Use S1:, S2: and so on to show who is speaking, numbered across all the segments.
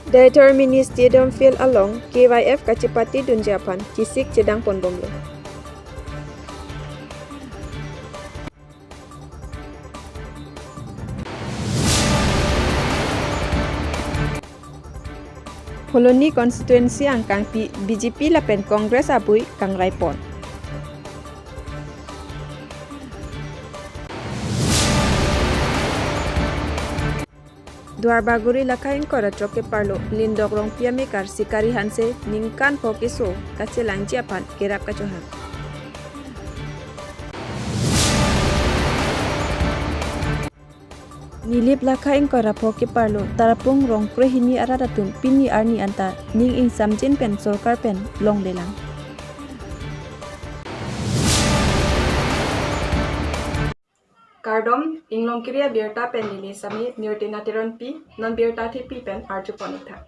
S1: Determini stadium feel along KYF kacipati dun Japan cisik cedang pon bomlo. Poloni konstituensi angkang BJP lapen kongres abui kang raipon. Dwarbaguri lakain kora troke parlo lindok rong piamekar sikari hanse ningkan pokeso kacelang Japan kerap kacohan. Nilip lakain kora poke parlo tarapung rong krehini aradatum pini arni anta ning ing samjin pen sorkar pen long lelang. Kardom inglong kiria birta pen nili sami nirtina tiron pi non birta thi pi pen arju ponita.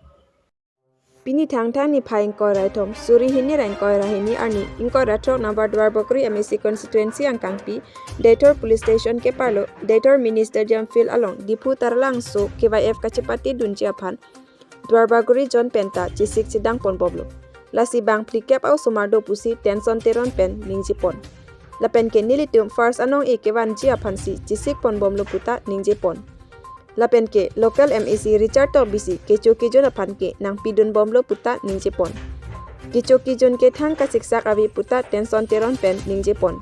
S1: Pini thang ni phaing kora thom suri hini rang kora hini arni inkora tro number Dwarbaguri MSC constituency angkang pi Dator police station ke parlo Dator mini stadium field along dipu tarlang so KYF kacipati dun Japan Dwarbaguri John Penta cisik cidang pon boblo lasi bang plikap au sumardo pusi tension teron pen ningjipon lapen ke nilitum first anong ekewan Japan si cisik pon bomlo puta ningjipon lapen ke local MEC Richard Tobisi kecho kijon apan ke nang pidun bomlo puta ningjipon kecho kijon ke thang ka siksak abi puta tension teron pen ningjipon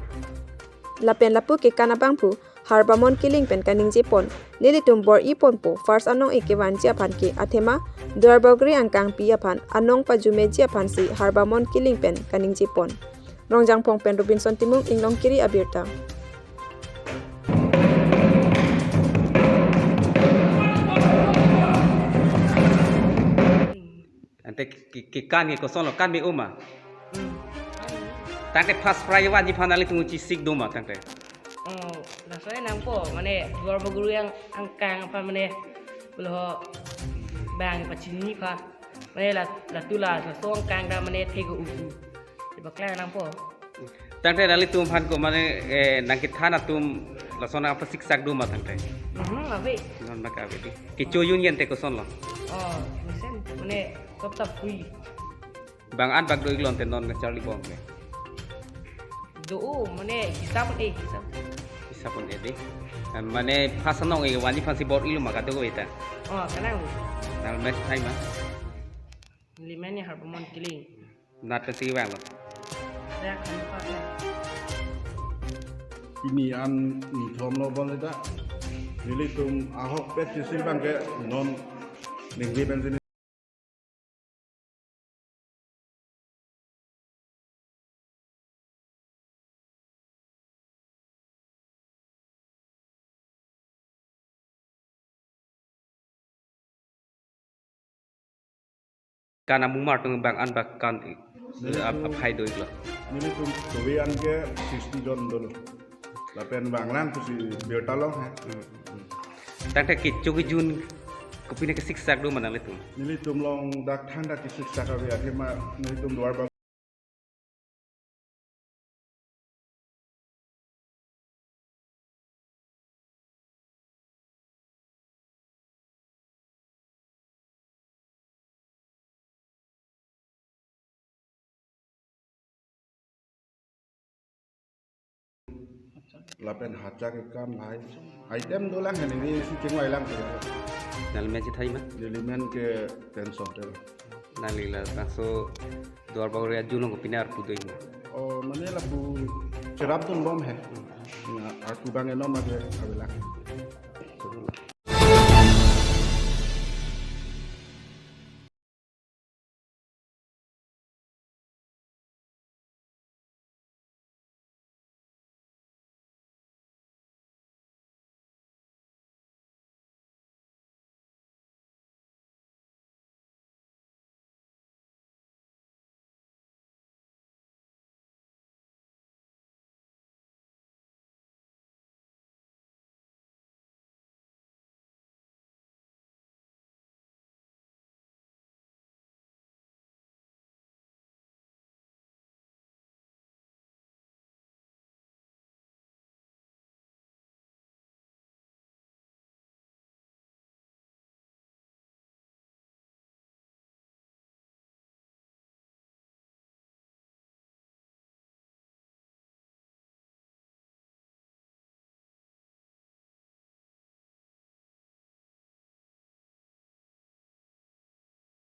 S1: lapen lapu ke kanabangpu harbamon killing pen ka ningjipon nilitum bor ipon po first anong ekewan Japan ke athema Dwarbaguri angkang pi apan anong pajume Japan si harbamon killing pen ka ningjipon Rongjang Pong Pen Robinson Timung Inglong Kiri Abirta.
S2: Ante kan ko solo kan mi uma. Tangte pas prayawan di panali tungu cisik doma tangte.
S3: Oh, rasanya nangpo mane Dwarbaguri yang angkang apa mane beloh bang pacini pa mane la tula so angkang da mane tego usu. Bakla nangpo.
S2: Tangte dali tum pan ko mane nangkit thana tum lasona apa siksak doma tangte.
S3: Abe.
S2: Non maka abe di. Kicho union te ko solo.
S3: Oh, mesen mane top free.
S2: Bang an bag do iglon te non Charlie Bong.
S3: Do mane hisap hisap.
S2: Isa pun edi. Mane pasanong wani fansi bor ilu maka to ita.
S3: Oh, kanang.
S2: Dal mes thai ma.
S3: Limani harbamon killing.
S2: Nat ka si wang lo.
S3: Ya kan pa.
S4: Ini an ni thom lo bol ita nili tum ahok pet sisi bang ke non ninggi bensin
S2: Kana mumar tung bang an bak kan apai do iglo.
S4: nili tum tobi an ke 60 jon dolo lapen banglan tu si biota lo ha
S2: Tangte kicho ki jun kupine ke siksak do manale tum.
S4: nili tum long dak thanda ki sik saka be athema nili tum Dwarbaguri lapen hacak ikan lain item dolang ini si cengwai lang
S2: Nal me ci thai ma.
S4: nili men ke tension tel
S2: Nalila taso Dwarbaguri ajulong kupine ar pudo ing.
S4: oh mane la bu cerap tun bom he aku bang enom age abela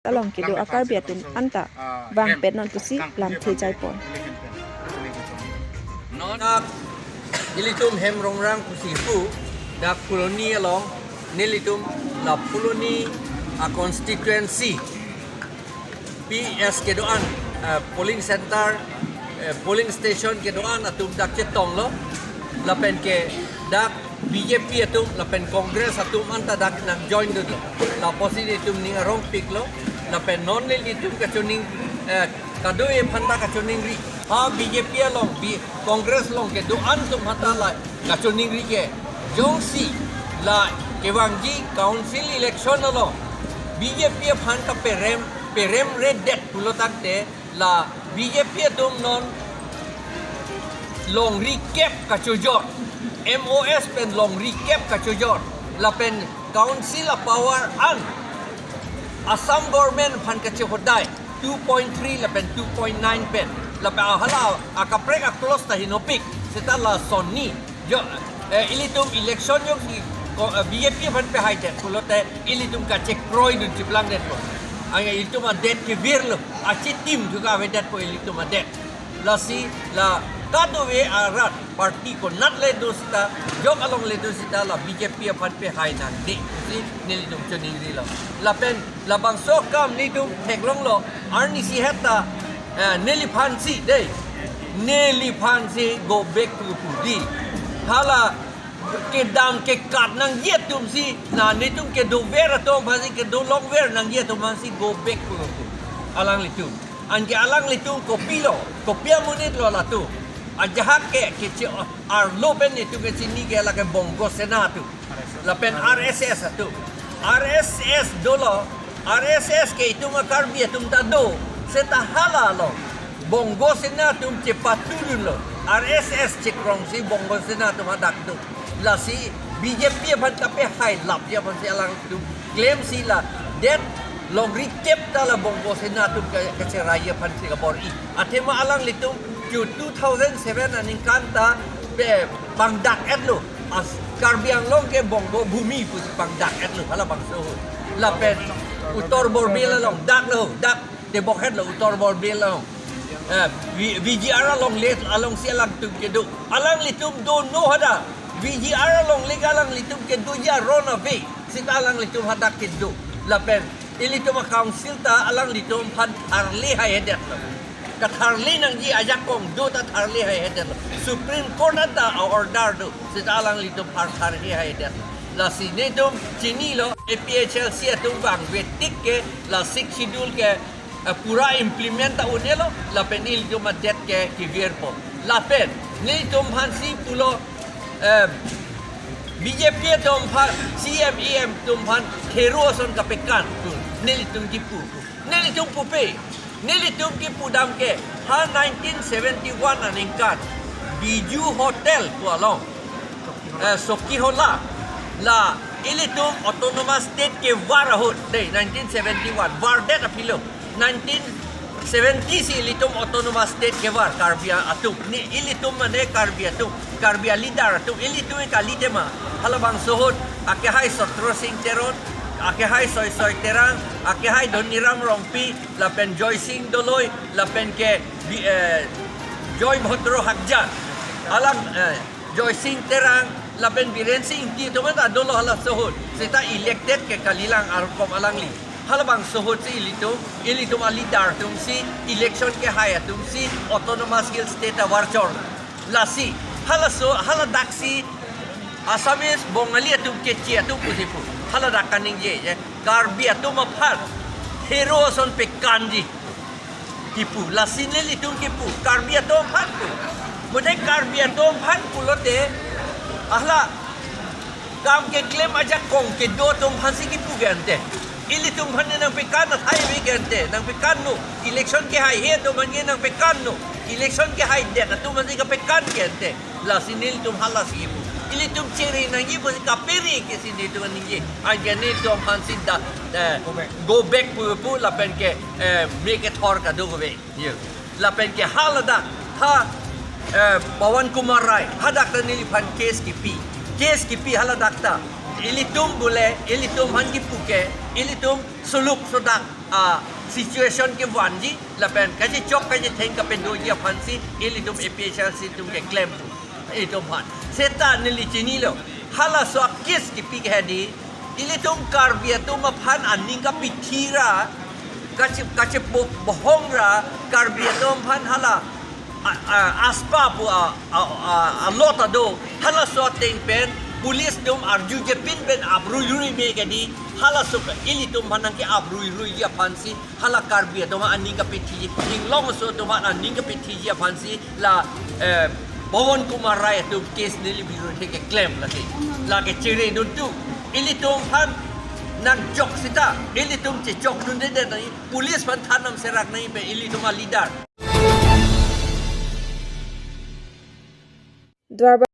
S1: ตะลองกิดูอาการเบียตุมอันตะวางเป็ดนอนตุสิลำเทใจปอน
S5: Nonak nilitum hem rongrang kusifu dak koloni along nilitum la koloni a constituency PS kedoan polling center polling station kedoan atum dak cetong lo la pen ke dak BJP atum la pen congress atum anta dak nang join do la posisi tum ning rong pik lo la pen non nilitum kachuning kadoe phanda kachuning ri ha BJP long Congress long ke do antum hata la kachuning ri ke jongsi la kewangji council election lo BJP phan ka perem red det pulotak te la BJP dum non long recap kachujor MOS pen long recap kachujor la pen council of power an Assam government phan kachuhodai 2.3 la pen 2.9 pen la pa hala akaprek a close ta hinopik seta la sonni yo ilitum election yo BJP phan pe hai det kulote ilitum ka check kroi dun chiplang det ko anga ilitum a det ke virlo a chitim juga ve det ko ilitum a det la si la kadowe arat party ko nat le dosita jok along le dosita la BJP phan pe hai nan di si nilitum choning ri la pen la bang so kam nilitum theklong lo arni si heta Nelly Pansi day Nelly Pansi go back to Pudi hala ke dam ke kat nang yet tum si na ni tum ke do vera tom Pansi ke do long ver nang yet tum Pansi go back to alang litum ange alang litum kopia munit lo la tu ajah ke ar lo pen ni tu ke sini ke la ke bongo senatu la pen RSS tu RSS dolo RSS ke itu makar biar tum tado seta halalo bongo senatum cepatulun lo RSS cekrong si bongo senatum hadak tu la si BJP ban kape hai lap dia ban si alang tu claim si la that long recap tala bongo senatum ke ceraya ban si kabori atema alang litum ju 2007 aning kanta be bangdak etlo as karbiang long ke bongo bumi pu bangdak etlo hala bangso la pen utor borbila long dak lo dak de bokhet lo utor borbila long VGR along let along si alang tum ke do alang litum do no hada VGR along legalang litum ke do ya rona ve sit alang litum hada ke do la pen ilitum council ta alang litum phan arli hai hedet lo ka tharli nang ji ajak kong do ta tharli hai hedet lo supreme court ta order do sit alang litum par tharli hai hedet la sinetum chini lo APHL si atum bang vetik ke la sik schedule ke pura implement ta unelo la penil jo madet ke kivierpo la pen ni tum han si pulo BJP tum phan CMEM tum phan theroson ka pekan tu nili tum kipu nili tum pupe nili tum kipu dam ke ha 1971 aningkan Biju Hotel tu along Soki Hola la ilitum autonomous state ke warahut dei 1971 wardet apilo 1970 si ilitum autonomous state ke war karbia atum ni ilitum mane karbia tu karbia leader tu ilitum ka litema halabang sohot ake hai sotro sing teron ake hai soy terang ake hai doniram rongpi la pen joy sing doloi la pen ke joy bhodro hakja alam joy sing terang la pen biren sing ti to mata dolo hala sohot seta elected ke kalilang arkom alangli halabang sohot si ilitum alidar tum si election ke haya tum si autonomous hill state warchor lasi hala daksi Assamese bongali tum ke chia tum pusipu hala dakaning je karbia tum aphat hero son pe kanji tipu lasi neli tum tipu karbia tum phat mudai karbia tum phat pulote ahla kam ke claim aja kong ke do tum phansi ki pugante ili tum phan nang pe kan thai we gente nang pe kan no election ke hai he to man nang pe kan no election ke hai de tu man ka pe kan gente la sinil tum hala si ili tum chere nang yi ka peri ke sinil tu ningi ajane tum phansi da go back pu la pen ke make it hor ka do we ye la pen ke halada ha Pawan Kumar Rai hadak nili phan case ki pi haladak ta ilitum boleh, ilitum hangi puke, ilitum sulup sodak situation ke wanji, lapen kasi chok kasi teng ka pendoji apansi, ilitum APHL situm ke claim tu, ilitum han. Seta nili chini lo, hala so kis ki pik hadi, ilitum karbia tu mapan aning ka pitira, kasi bohong ra karbia tu mapan hala. Aspa bu a lot ado hala so ting pen pulis dum arju je pin ben abrui me gadi hala so ili tum hanang ke abrui ya pansi hala karbi to ma aning ka piti ning long so to ma aning ka piti ya pansi la Bawon Kumar Rai tu kes nili biru te ke claim la ke cire dun tu ili tum han nan jok sita ili tum che jok dun de ni pulis pan thanam serak nai pe ili tum leader
S1: Dwarba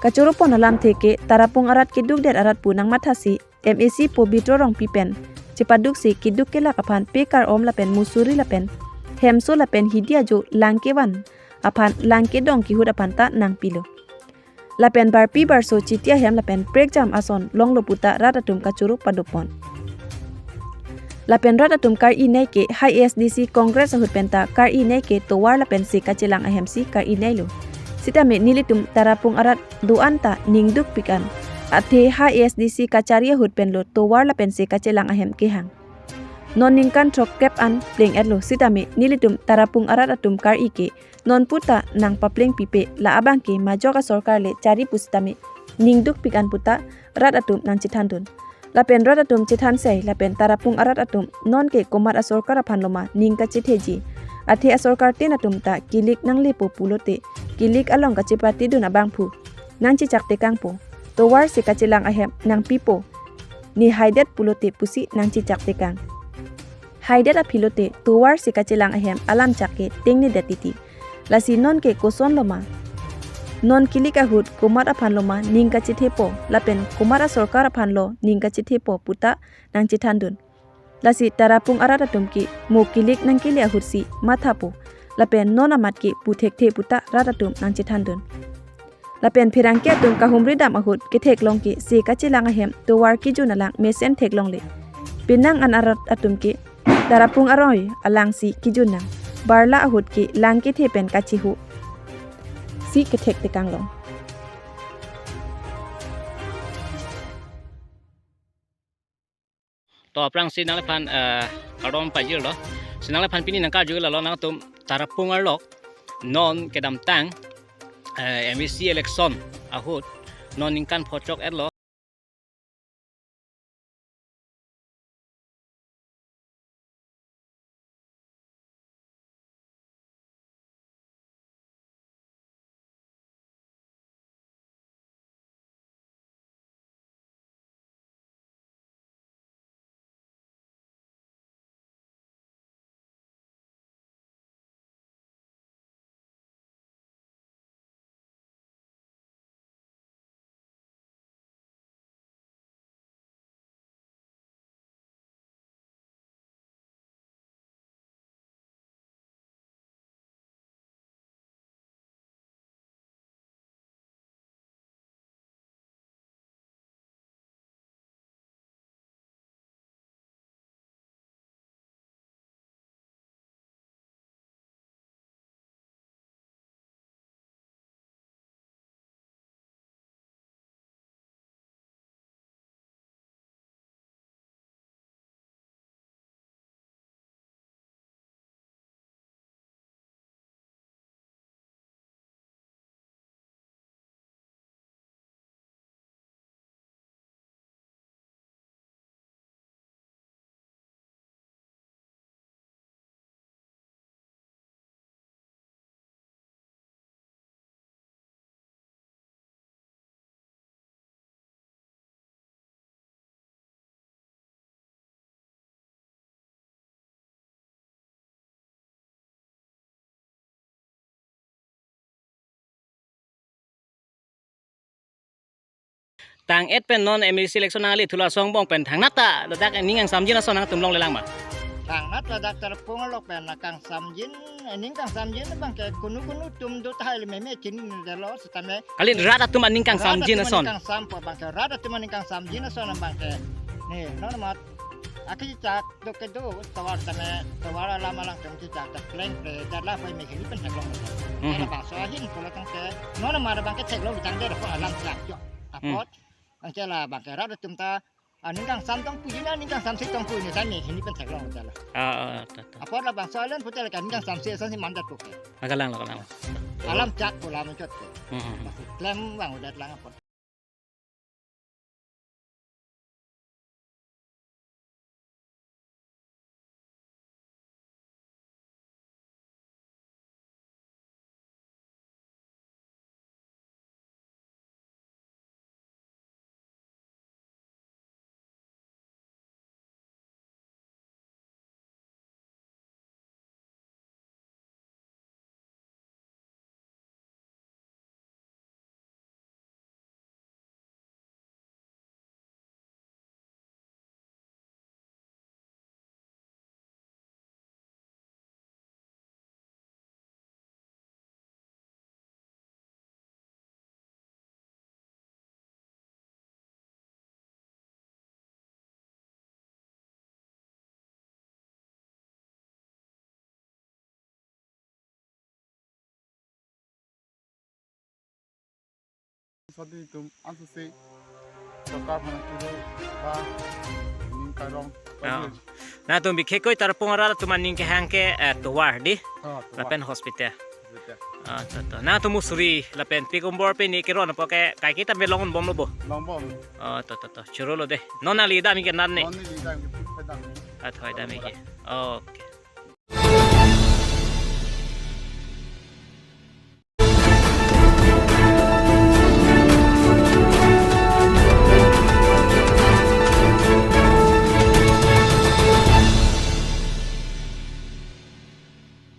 S1: Kacurupon alam teke tarapung arat kiduk der arat punang matasi MAC po bitrorong pipen cepaduk si kiduk ke lakapan pekar om lapen musuri lapen hemso lapen hidia jo langkewan apan langke dong ki hudapan ta nang pilo lapen bar pi bar so chitia hem lapen break jam ason long loputa ratatum kacuru padupon lapen ratatum kar inai ke high SDC Congress ahut penta kar inai ke towar lapen si kacilang ahem si kar inai lo sitame nilitum tarapung arat duanta ningduk pikan athe high SDC kacaria hut penlo towar lapen si kacilang ahem kehang non ningkan trok kep an pleng etlo sitame nilitum tarapung arat atum kar ike non puta nang papleng pipe la abang ke majoka sorkar le cari pustame ningduk pikan puta rat atum nang cithandun lapen rat atum cithan sei lapen tarapung arat atum non ke komat asorkar aphan loma ningka citheji athe asorkar ten atum ta kilik nang lepo pulote kilik along ka cipati dun abang phu nang cicak te kangpo towar se kacilang ahem nang pipo ni haidet pulote pusi nang cicak te kang haidet a pilote towar se kacilang ahem alam chake tengni datiti lasi non ke koson loma non kilik ahut kumat aphan loma ningka chithepo lapen kumara sorkar aphan lo ningka chithepo puta nang chithandun lasi tarapung arat atum ki mo kilik nang kili ahut si mathapo lapen non amat ki puthek the puta ratatum nang chithandun lapen phirang ke atum kahumri dam ahut ke thek long ki se kachilang ahem towar ki junalang mesen thek long le pinang an arat atum ki tarapung aroi alang si ki junang barla ahut ki lang ki the pen kachihu si ke thek te kanglong
S6: to prang sinang le phan kadom pa jil lo sinang le phan pini nang ka ju la lo nang tum tarapung ar lok non kedam tang MAC election ahut non ingkan phocok et lo tang et pen non MAC election ali thula song bong pen thang nata dak ningang samjin ason nang tum long le lang ma
S7: kang nat ladak terpung lok pen kang samjin ening kang samjin bang ke kunu tum do tahai le meme chin de lo setame
S6: kalin rada tum ningkang samjin ason
S7: kang sampo bang ke rada tum kang samjin ason bang ke ni non mat aki cak do ke do tawar tame tawar lama lang tum cak tak pleng pe darla pai me kini pen haklong ni bang so hin pula kang ke non mat bang ke tek lo ditang de ko alam cak jo apot ang cela bang ke rada tum ta aning kang sam tong puji na ning kang sam se tong puji ni sani ini pen teklong cela apa la bang soalan putel kan ning kang sam se san si mandat ko
S6: kalang
S7: alam cak pula mencot klem bang udah lang apa
S8: sadi tum ansese sokar mana turu ba ning karong
S6: na tum bi khekoi tar pungara tum aning ke hangke tuwar di lapen hospital na tum musuri lapen pikumbor pe ni kero na poke kai kita melongon bom lo bo
S8: longbom
S6: churo lo de nona li da mi ke nan ne
S8: non ni dang ke padang
S6: athoi da mi ke okay